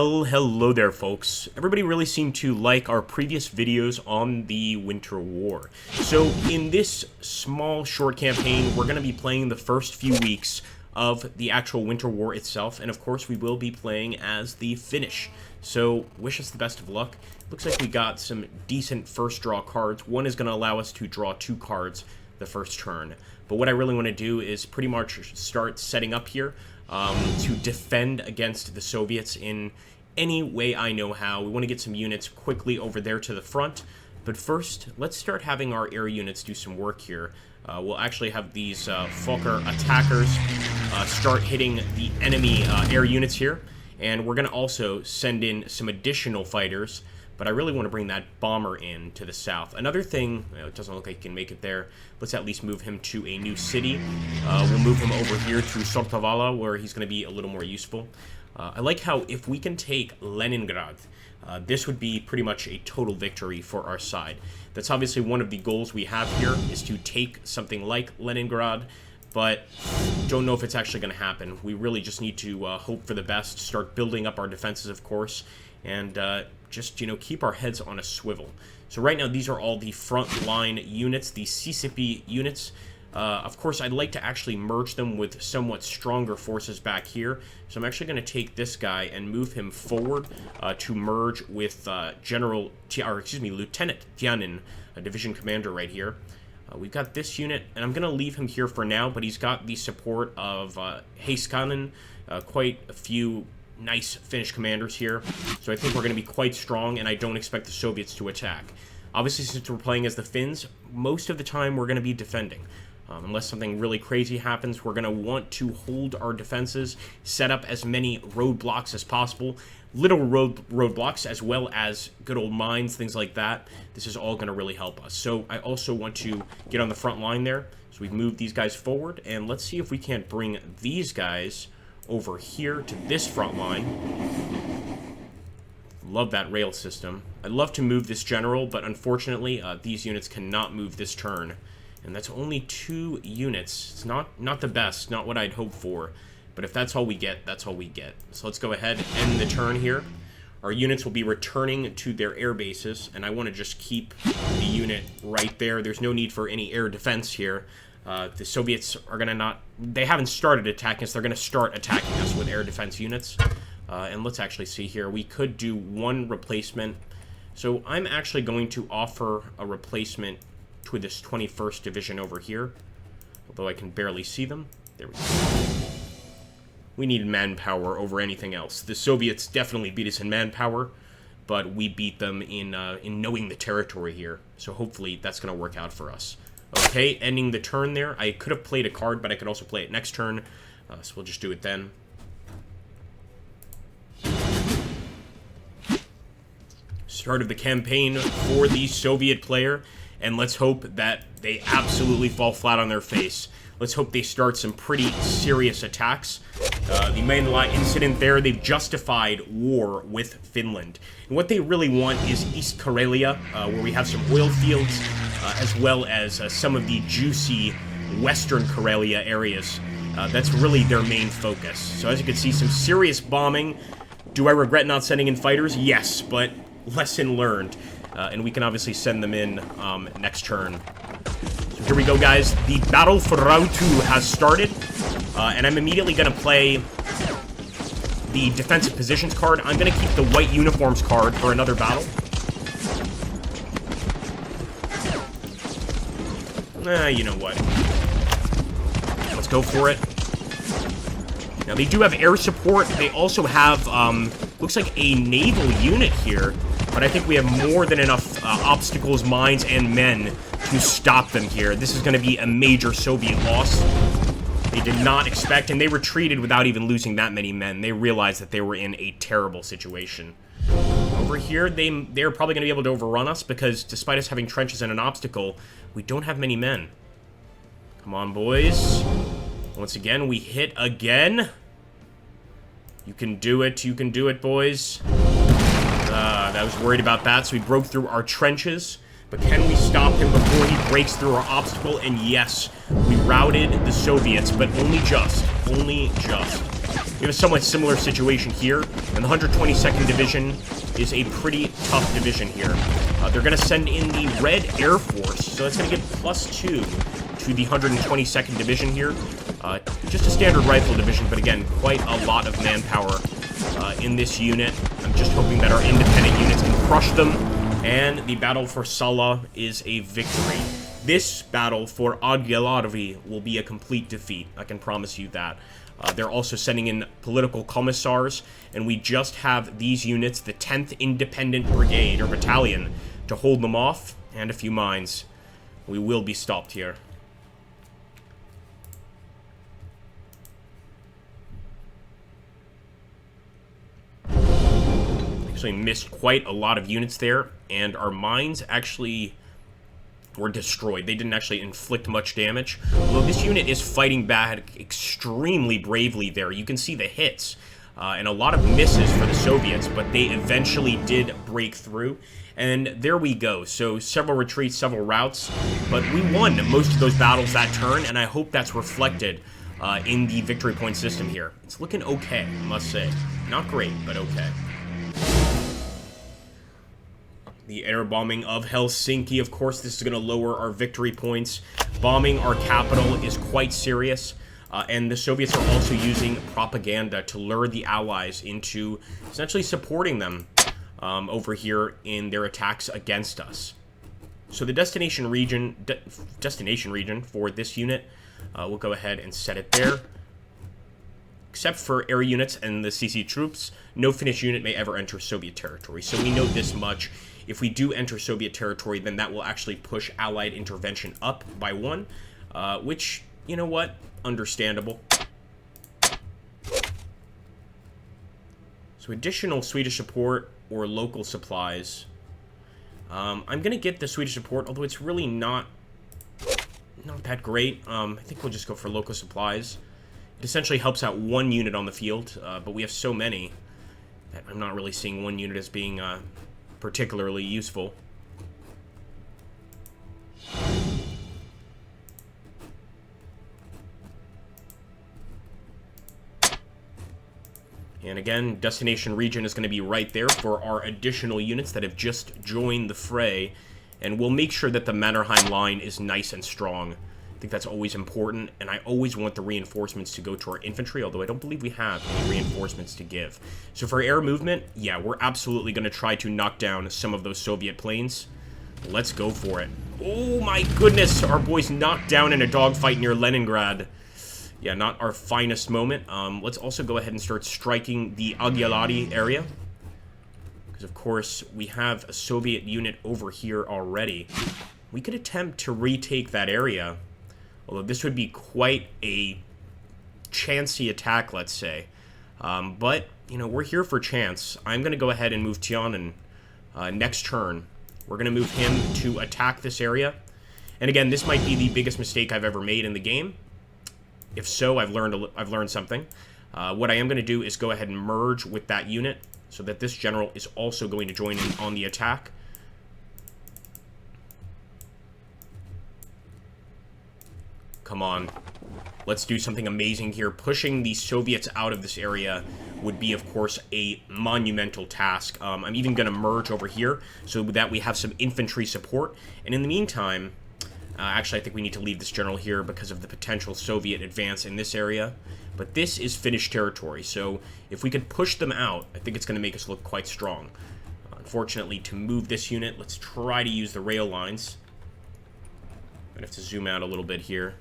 Well, hello there, folks. Everybody really seemed to like our previous videos on the Winter War. So, in this small, short campaign, we're going to be playing the first few weeks of the actual Winter War itself, and of course, we will be playing as the Finnish. So, wish us the best of luck. Looks like we got some decent first draw cards. One is going to allow us to draw 2 cards the first turn. But what I really want to do is pretty much start setting up here to defend against the Soviets in any way I know how. We want to get some units quickly over there to the front. But first, let's start having our air units do some work here. We'll actually have these Fokker attackers start hitting the enemy air units here. And we're going to also send in some additional fighters. But I really want to bring that bomber in to the south. Another thing, it doesn't look like he can make it there. Let's at least move him to a new city. We'll move him over here to Sortavala, where he's going to be a little more useful. I like how if we can take Leningrad, this would be pretty much a total victory for our side. That's obviously one of the goals we have here, is to take something like Leningrad. But don't know if it's actually going to happen. We really just need to hope for the best, start building up our defenses, of course, and just, you know, keep our heads on a swivel. So right now, these are all the frontline units, the CCP units. Of course, I'd like to actually merge them with somewhat stronger forces back here. So I'm actually going to take this guy and move him forward to merge with Lieutenant Tianin, a division commander right here. We've got this unit, and I'm going to leave him here for now, but he's got the support of Heiskanen, quite a few nice Finnish commanders here. So I think we're going to be quite strong, and I don't expect the Soviets to attack. Obviously, since we're playing as the Finns, most of the time we're going to be defending. Unless something really crazy happens, we're going to want to hold our defenses, set up as many roadblocks as possible, literal roadblocks, as well as good old mines, things like that. This is all going to really help us. So I also want to get on the front line there. So we've moved these guys forward, and let's see if we can't bring these guys over here to this front line. Love that rail system. I'd love to move this general, but unfortunately, these units cannot move this turn. And that's only 2 units. It's not the best, not what I'd hope for. But if that's all we get, that's all we get. So let's go ahead and end the turn here. Our units will be returning to their air bases, and I want to just keep the unit right there. There's no need for any air defense here. The Soviets are going to not... They haven't started attacking us. They're going to start attacking us with air defense units. And let's actually see here. We could do 1 replacement. So I'm actually going to offer a replacement to this 21st Division over here. Although I can barely see them. There we go. We need manpower over anything else. The Soviets definitely beat us in manpower, but we beat them in knowing the territory here. So hopefully that's going to work out for us. Okay, ending the turn there. I could have played a card, but I could also play it next turn. So we'll just do it then. Start of the campaign for the Soviet player. And let's hope that they absolutely fall flat on their face. Let's hope they start some pretty serious attacks. The mainline incident there, they've justified war with Finland. And what they really want is East Karelia, where we have some oil fields, as well as some of the juicy Western Karelia areas. That's really their main focus. So as you can see, some serious bombing. Do I regret not sending in fighters? Yes, but lesson learned. And we can obviously send them in next turn. So here we go, guys. The battle for Rautu has started. And I'm immediately going to play the defensive positions card. I'm going to keep the white uniforms card for another battle. You know what? Let's go for it. Now, they do have air support. They also have, looks like a naval unit here. But I think we have more than enough obstacles, mines, and men to stop them here. This is going to be a major Soviet loss. They did not expect, and they retreated without even losing that many men. They realized that they were in a terrible situation. Over here, they're probably going to be able to overrun us because despite us having trenches and an obstacle, we don't have many men. Come on, boys. Once again, we hit again. You can do it. You can do it, boys. I was worried about that, so we broke through our trenches. But can we stop him before he breaks through our obstacle? And yes, we routed the Soviets, but only just. Only just. We have a somewhat similar situation here, and the 122nd Division is a pretty tough division here. They're going to send in the Red Air Force, so that's going to give +2 to the 122nd Division here. Just a standard rifle division, but again, quite a lot of manpower in this unit. I'm just hoping that our independent units can crush them, and the battle for Salah is a victory. This battle for Aghilarvi will be a complete defeat, I can promise you that. They're also sending in political commissars, and we just have these units, the 10th Independent Brigade, or Battalion, to hold them off, and a few mines. We will be stopped here. Actually missed quite a lot of units there, and our mines actually were destroyed. They didn't actually inflict much damage. Although this unit is fighting back extremely bravely there. You can see the hits and a lot of misses for the Soviets, but they eventually did break through. And there we go. So several retreats, several routes, but we won most of those battles that turn, and I hope that's reflected in the victory point system here. It's looking okay, I must say. Not great, but okay. The air bombing of Helsinki, of course, this is going to lower our victory points. Bombing our capital is quite serious, and the Soviets are also using propaganda to lure the Allies into essentially supporting them over here in their attacks against us. So the destination region for this unit, we'll go ahead and set it there. Except for air units and the CC troops, no Finnish unit may ever enter Soviet territory. So we know this much. If we do enter Soviet territory, then that will actually push Allied intervention up by 1, which, you know what, understandable. So additional Swedish support or local supplies. I'm going to get the Swedish support, although it's really not that great. I think we'll just go for local supplies. It essentially helps out 1 unit on the field, but we have so many that I'm not really seeing 1 unit as being particularly useful. And again, destination region is going to be right there for our additional units that have just joined the fray, and we'll make sure that the Mannerheim line is nice and strong. I think that's always important, and I always want the reinforcements to go to our infantry, although I don't believe we have any reinforcements to give. So for air movement, yeah, we're absolutely going to try to knock down some of those Soviet planes. Let's go for it. Oh my goodness, our boys knocked down in a dogfight near Leningrad. Yeah, not our finest moment. Let's also go ahead and start striking the Aghilarvi area, because of course we have a Soviet unit over here already. We could attempt to retake that area, although this would be quite a chancy attack, let's say. But, you know, we're here for chance. I'm going to go ahead and move Tianen next turn. We're going to move him to attack this area. And again, this might be the biggest mistake I've ever made in the game. If so, I've learned something. What I am going to do is go ahead and merge with that unit so that this general is also going to join in on the attack. Come on. Let's do something amazing here. Pushing the Soviets out of this area would be, of course, a monumental task. I'm even going to merge over here so that we have some infantry support. And in the meantime, actually, I think we need to leave this general here because of the potential Soviet advance in this area. But this is Finnish territory, so if we could push them out, I think it's going to make us look quite strong. Unfortunately, to move this unit, let's try to use the rail lines. I'm going to have to zoom out a little bit here.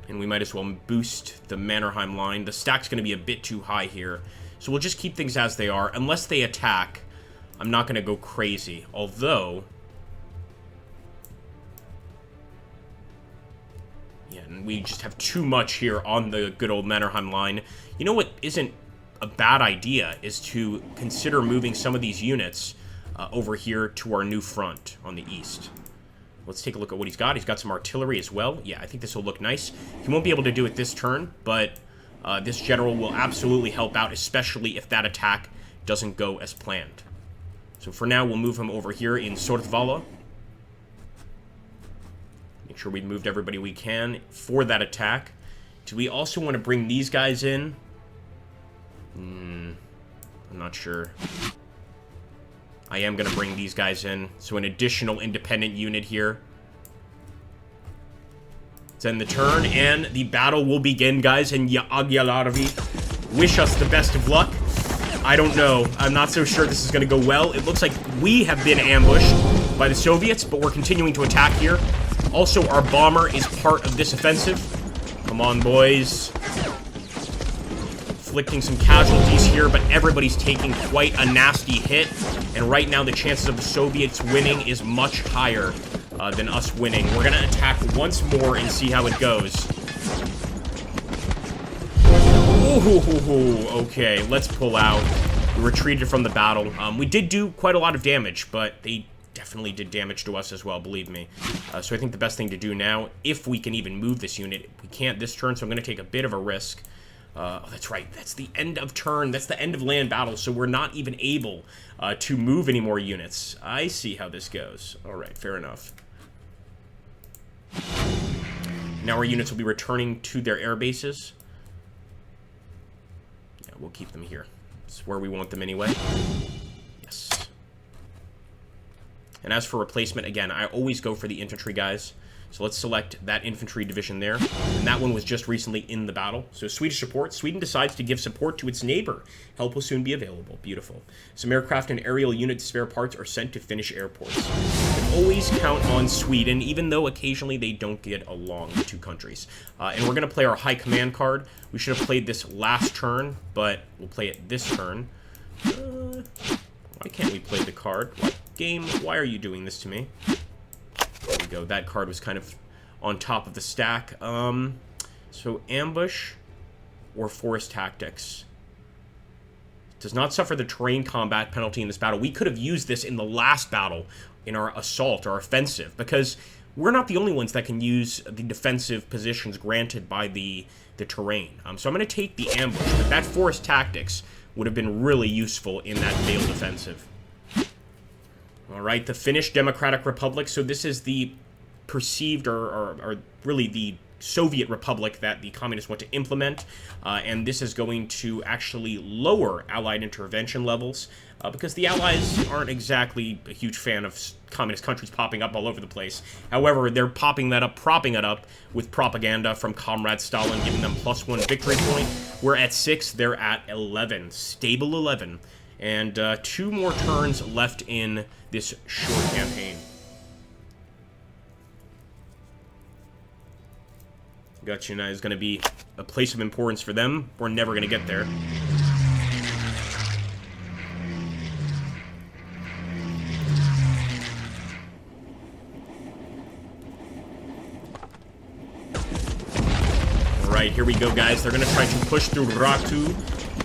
And we might as well boost the Mannerheim line. The stack's going to be a bit too high here. So we'll just keep things as they are. Unless they attack, I'm not going to go crazy. Although, yeah, and we just have too much here on the good old Mannerheim line. You know what isn't a bad idea is to consider moving some of these units over here to our new front on the east. Let's take a look at what he's got. He's got some artillery as well. Yeah, I think this will look nice. He won't be able to do it this turn, but this general will absolutely help out, especially if that attack doesn't go as planned. So for now, we'll move him over here in Sortvala. Make sure we moved everybody we can for that attack. Do we also want to bring these guys in? I'm not sure. I am going to bring these guys in. So an additional independent unit here. Let's end the turn, and the battle will begin, guys. And Yagyalarvi, wish us the best of luck. I don't know. I'm not so sure this is going to go well. It looks like we have been ambushed by the Soviets, but we're continuing to attack here. Also, our bomber is part of this offensive. Come on, boys. Inflicting some casualties here, but everybody's taking quite a nasty hit. And right now, the chances of the Soviets winning is much higher than us winning. We're going to attack once more and see how it goes. Ooh, okay, let's pull out. We retreated from the battle. We did do quite a lot of damage, but they definitely did damage to us as well, believe me. So I think the best thing to do now, if we can even move this unit, we can't this turn, so I'm going to take a bit of a risk. Oh, that's right, that's the end of turn, that's the end of land battle, so we're not even able to move any more units. I see how this goes. Alright, fair enough. Now our units will be returning to their air bases. Yeah, we'll keep them here. It's where we want them anyway. Yes. And as for replacement, again, I always go for the infantry guys. So let's select that infantry division there. And that one was just recently in the battle. So Swedish support. Sweden decides to give support to its neighbor. Help will soon be available. Beautiful. Some aircraft and aerial unit spare parts are sent to Finnish airports. You can always count on Sweden, even though occasionally they don't get along, the two countries. And we're going to play our high command card. We should have played this last turn, but we'll play it this turn. Why can't we play the card? What game? Why are you doing this to me? There we go. That card was kind of on top of the stack. So ambush or forest tactics. Does not suffer the terrain combat penalty in this battle. We could have used this in the last battle in our assault or offensive, because we're not the only ones that can use the defensive positions granted by the terrain. So I'm going to take the ambush, but that forest tactics would have been really useful in that failed offensive. Alright, the Finnish Democratic Republic. So this is the perceived, or really the Soviet Republic that the communists want to implement. And this is going to actually lower Allied intervention levels, because the Allies aren't exactly a huge fan of communist countries popping up all over the place. However, they're propping it up with propaganda from Comrade Stalin, giving them +1 victory point. We're at 6, they're at 11. Stable 11. And 2 more turns left in this short campaign. Gatchina is going to be a place of importance for them. We're never going to get there. Alright, here we go, guys. They're going to try to push through Ratu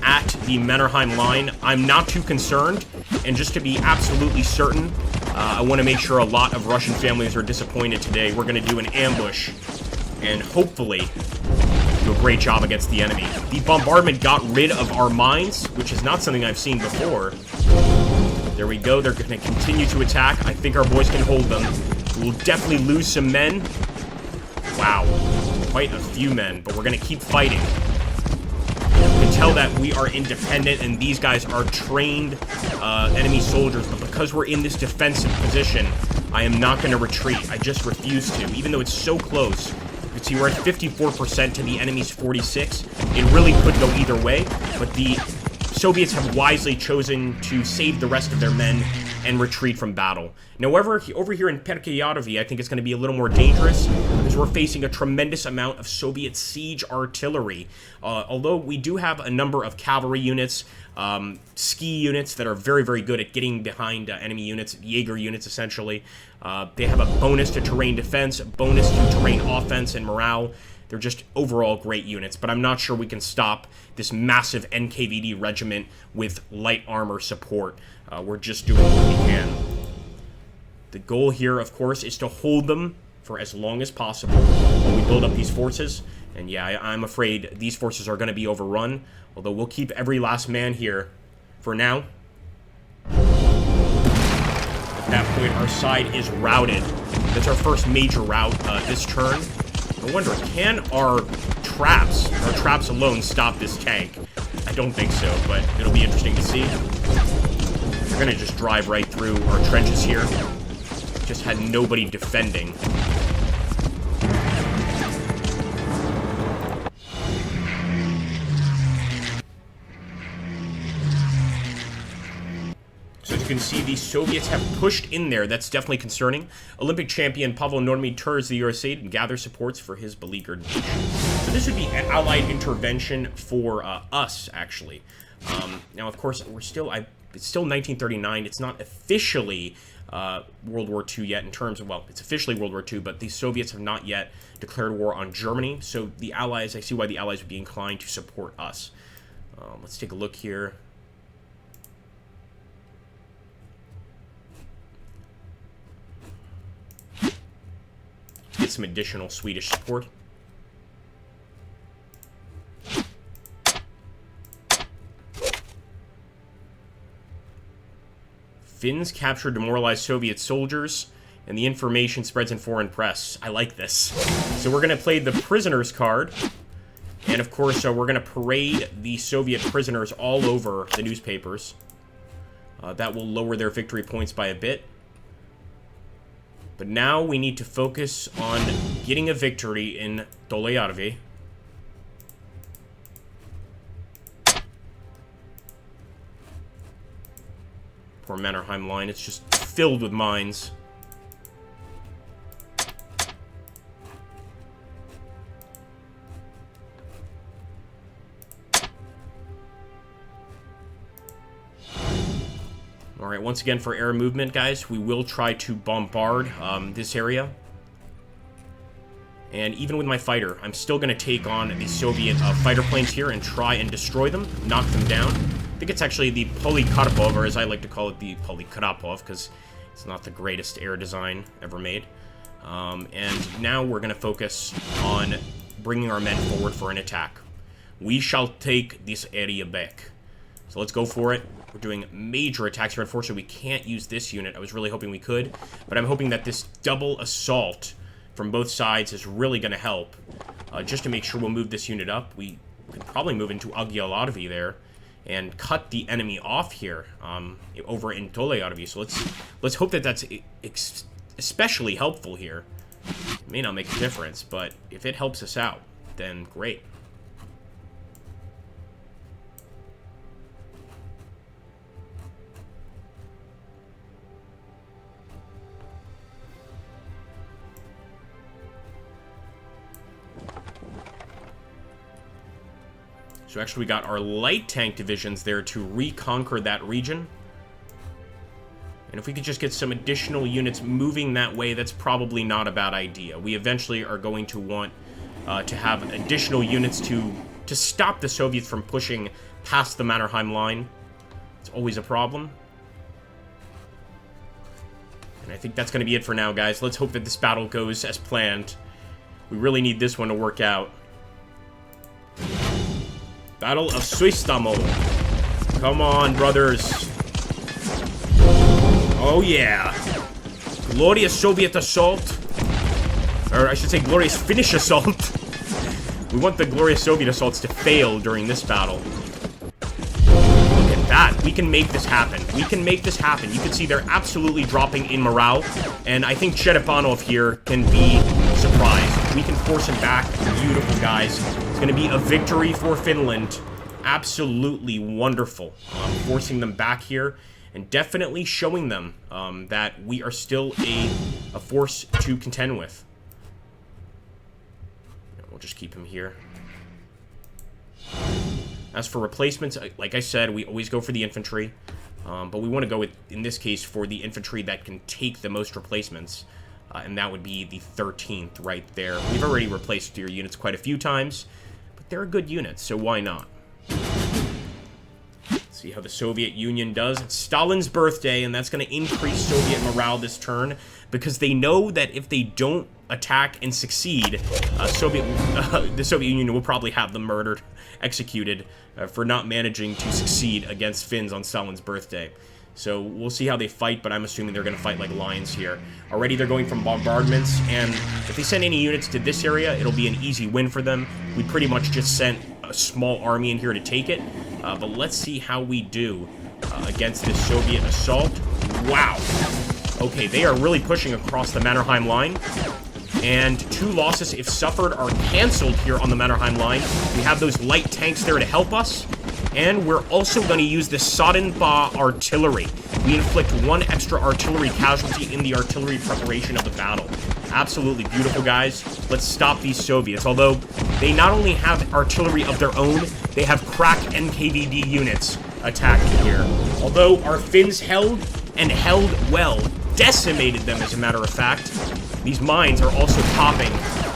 at the Mannerheim line. I'm not too concerned, and just to be absolutely certain, I want to make sure a lot of Russian families are disappointed today. We're going to do an ambush, and hopefully do a great job against the enemy. The bombardment got rid of our mines, which is not something I've seen before. There we go. They're going to continue to attack. I think our boys can hold them. We'll definitely lose some men. Wow. Quite a few men, but we're going to keep fighting. You can tell that we are independent, and these guys are trained enemy soldiers, but because we're in this defensive position, I am not going to retreat. I just refuse to, even though it's so close. You can see we're at 54% to the enemy's 46. It really could go either way, but the Soviets have wisely chosen to save the rest of their men and retreat from battle. Now, over here in Perkeyaravi, I think it's going to be a little more dangerous because we're facing a tremendous amount of Soviet siege artillery. Although we do have a number of cavalry units, ski units that are very, very good at getting behind enemy units, Jaeger units, essentially. They have a bonus to terrain defense, bonus to terrain offense and morale. They're just overall great units, but I'm not sure we can stop this massive NKVD regiment with light armor support. We're just doing what we can. The goal here, of course, is to hold them for as long as possible while we build up these forces. And yeah, I'm afraid these forces are going to be overrun, although we'll keep every last man here for now. At that point, our side is routed. That's our first major rout this turn. I wonder, can our traps alone stop this tank? I don't think so, but it'll be interesting to see. We're gonna just drive right through our trenches here. Just had nobody defending. So as you can see, the Soviets have pushed in there. That's definitely concerning. Olympic champion Pavel Normy tours the USA and gathers supports for his beleaguered nation. So this would be Allied intervention for us, actually. Now, of course, it's still 1939. It's not officially World War II yet in terms of, well, it's officially World War II, but the Soviets have not yet declared war on Germany. So the Allies, I see why the Allies would be inclined to support us. Let's take a look here. Get some additional Swedish support. Finns capture demoralized Soviet soldiers, and the information spreads in foreign press. I like this. So we're going to play the prisoners card, and of course we're going to parade the Soviet prisoners all over the newspapers. That will lower their victory points by a bit. But now we need to focus on getting a victory in Tolejarvi. Poor Mannerheim line, it's just filled with mines. Alright, once again for air movement, guys, we will try to bombard this area. And even with my fighter, I'm still going to take on the Soviet fighter planes here and try and destroy them, knock them down. I think it's actually the Polikarpov, or as I like to call it, the Polikarpov, because it's not the greatest air design ever made. And now we're going to focus on bringing our men forward for an attack. We shall take this area back. So let's go for it. We're doing major attacks here. Unfortunately, we can't use this unit. I was really hoping we could, but I'm hoping that this double assault from both sides is really going to help. Just to make sure we'll move this unit up. We could probably move into Agyalarvi there and cut the enemy off here over in Tolejarvi. So let's hope that that's especially helpful here. It may not make a difference, but if it helps us out, then great. So actually we got our light tank divisions there to reconquer that region. And if we could just get some additional units moving that way, that's probably not a bad idea. We eventually are going to want to have additional units to stop the Soviets from pushing past the Mannerheim line. It's always a problem. And I think that's going to be it for now, guys. Let's hope that this battle goes as planned. We really need this one to work out. Battle of Suistamo. Come on, brothers. Oh, yeah. Glorious Soviet assault. Or I should say glorious Finnish assault. We want the glorious Soviet assaults to fail during this battle. Look at that. We can make this happen. We can make this happen. You can see they're absolutely dropping in morale. And I think Cherepanov here can be surprised. We can force him back. Beautiful, guys. It's going to be a victory for Finland. Absolutely wonderful. Forcing them back here and definitely showing them that we are still a force to contend with. We'll just keep him here. As for replacements, like I said, we always go for the infantry. But we want to go with, in this case, for the infantry that can take the most replacements. And that would be the 13th right there. We've already replaced your units quite a few times. They're good units, so why not? See how the Soviet Union does. It's Stalin's birthday, and that's going to increase Soviet morale this turn, because they know that if they don't attack and succeed, the Soviet Union will probably have them murdered, executed, for not managing to succeed against Finns on Stalin's birthday. So we'll see how they fight, but I'm assuming they're going to fight like lions here. Already they're going from bombardments, and if they send any units to this area, it'll be an easy win for them. We pretty much just sent a small army in here to take it, but let's see how we do against this Soviet assault. Wow. Okay, they are really pushing across the Mannerheim line. And 2 losses, if suffered, are canceled here on the Mannerheim line. We have those light tanks there to help us. And we're also going to use the Sodenba artillery. We inflict 1 extra artillery casualty in the artillery preparation of the battle. Absolutely beautiful, guys. Let's stop these Soviets. Although, they not only have artillery of their own, they have crack NKVD units attacking here. Although, our Finns held, and held well. Decimated them, as a matter of fact. These mines are also popping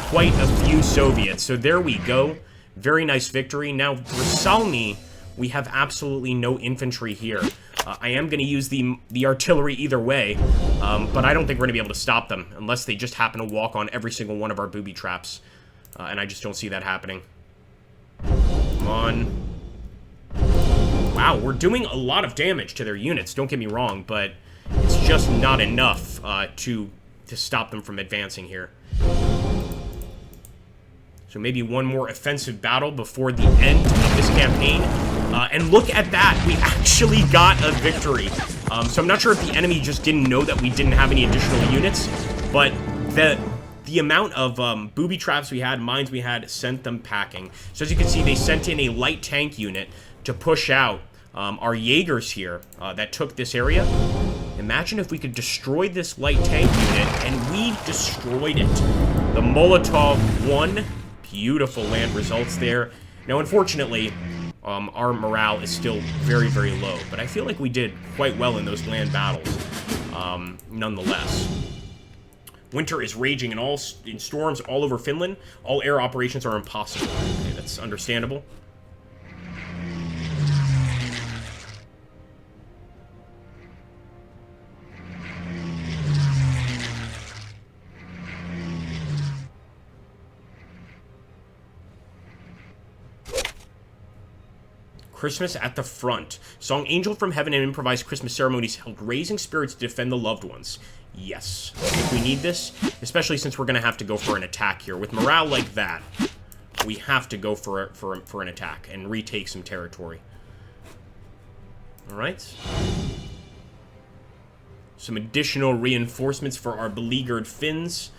quite a few Soviets. So there we go. Very nice victory. Now, Brsalny, we have absolutely no infantry here. I am going to use the artillery either way, but I don't think we're going to be able to stop them unless they just happen to walk on every single one of our booby traps. And I just don't see that happening. Come on. Wow, we're doing a lot of damage to their units, don't get me wrong, but it's just not enough to stop them from advancing here. So maybe one more offensive battle before the end of this campaign. And look at that, we actually got a victory. So I'm not sure if the enemy just didn't know that we didn't have any additional units, but the amount of booby traps we had, mines we had, sent them packing. So as you can see, they sent in a light tank unit to push out our Jaegers here that took this area. Imagine if we could destroy this light tank unit, and we destroyed it. The Molotov won. Beautiful land results there. Now, unfortunately, our morale is still very, very low, but I feel like we did quite well in those land battles, nonetheless. Winter is raging in storms all over Finland. All air operations are impossible. Okay, that's understandable. Christmas at the front. Song Angel from Heaven and improvised Christmas ceremonies held raising spirits to defend the loved ones. Yes, I think we need this, especially since we're going to have to go for an attack here. With morale like that, we have to go for an attack and retake some territory. Alright. Some additional reinforcements for our beleaguered Finns.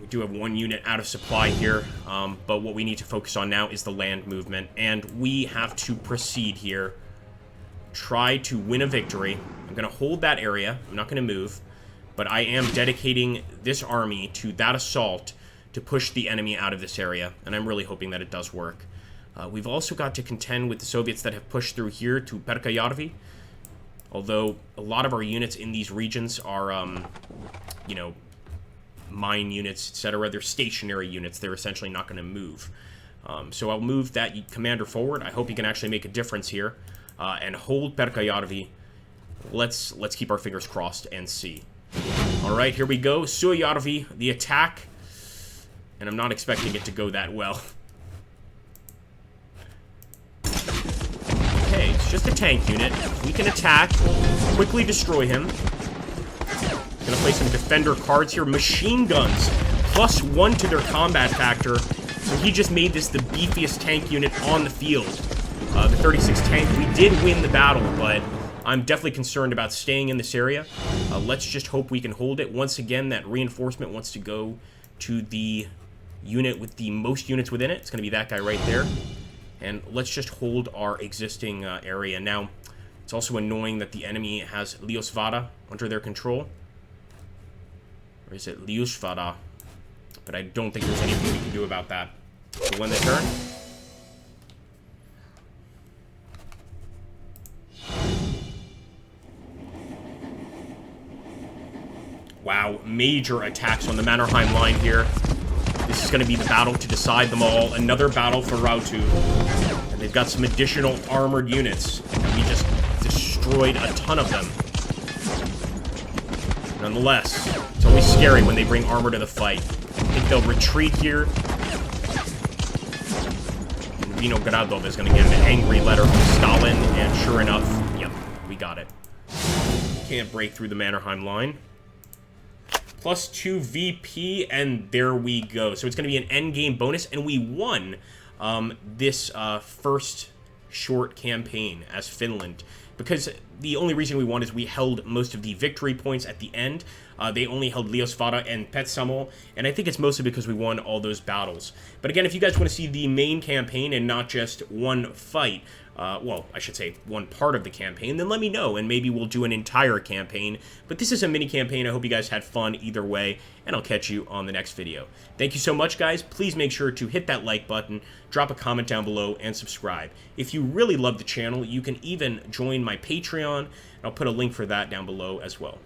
We do have 1 unit out of supply here, but what we need to focus on now is the land movement, and we have to proceed here. Try to win a victory. I'm going to hold that area. I'm not going to move, but I am dedicating this army to that assault to push the enemy out of this area, and I'm really hoping that it does work. We've also got to contend with the Soviets that have pushed through here to Perkajärvi, although a lot of our units in these regions are, you know, mine units, etc. They're stationary units. They're essentially not going to move. So I'll move that commander forward. I hope he can actually make a difference here and hold Perkajärvi. Let's keep our fingers crossed and see. All right, here we go. Suojärvi, the attack. And I'm not expecting it to go that well. Okay, it's just a tank unit. We can attack, quickly destroy him. Gonna play some defender cards here. Machine guns, +1 to their combat factor. So he just made this the beefiest tank unit on the field. The 36 tank. We did win the battle, but I'm definitely concerned about staying in this area. Let's just hope we can hold it. Once again, that reinforcement wants to go to the unit with the most units within it. It's gonna be that guy right there. And let's just hold our existing area. Now, it's also annoying that the enemy has Liosvada under their control. Or is it Liusvada? But I don't think there's anything we can do about that. So win the turn. Wow, major attacks on the Mannerheim line here. This is going to be the battle to decide them all. Another battle for Rautu. And they've got some additional armored units. And we just destroyed a ton of them. Nonetheless, it's always scary when they bring armor to the fight. I think they'll retreat here. And Vinogradov is going to get an angry letter from Stalin, and sure enough, yep, we got it. Can't break through the Mannerheim line. +2 VP, and there we go. So it's going to be an endgame bonus, and we won this first short campaign as Finland, because the only reason we won is we held most of the victory points at the end. They only held Liosvara and Petsamo, and I think it's mostly because we won all those battles. But again, if you guys want to see the main campaign and not just one fight, well, I should say one part of the campaign, then let me know, and maybe we'll do an entire campaign. But this is a mini campaign. I hope you guys had fun either way, and I'll catch you on the next video. Thank you so much, guys. Please make sure to hit that like button, drop a comment down below, and subscribe. If you really love the channel, you can even join my Patreon, and I'll put a link for that down below as well.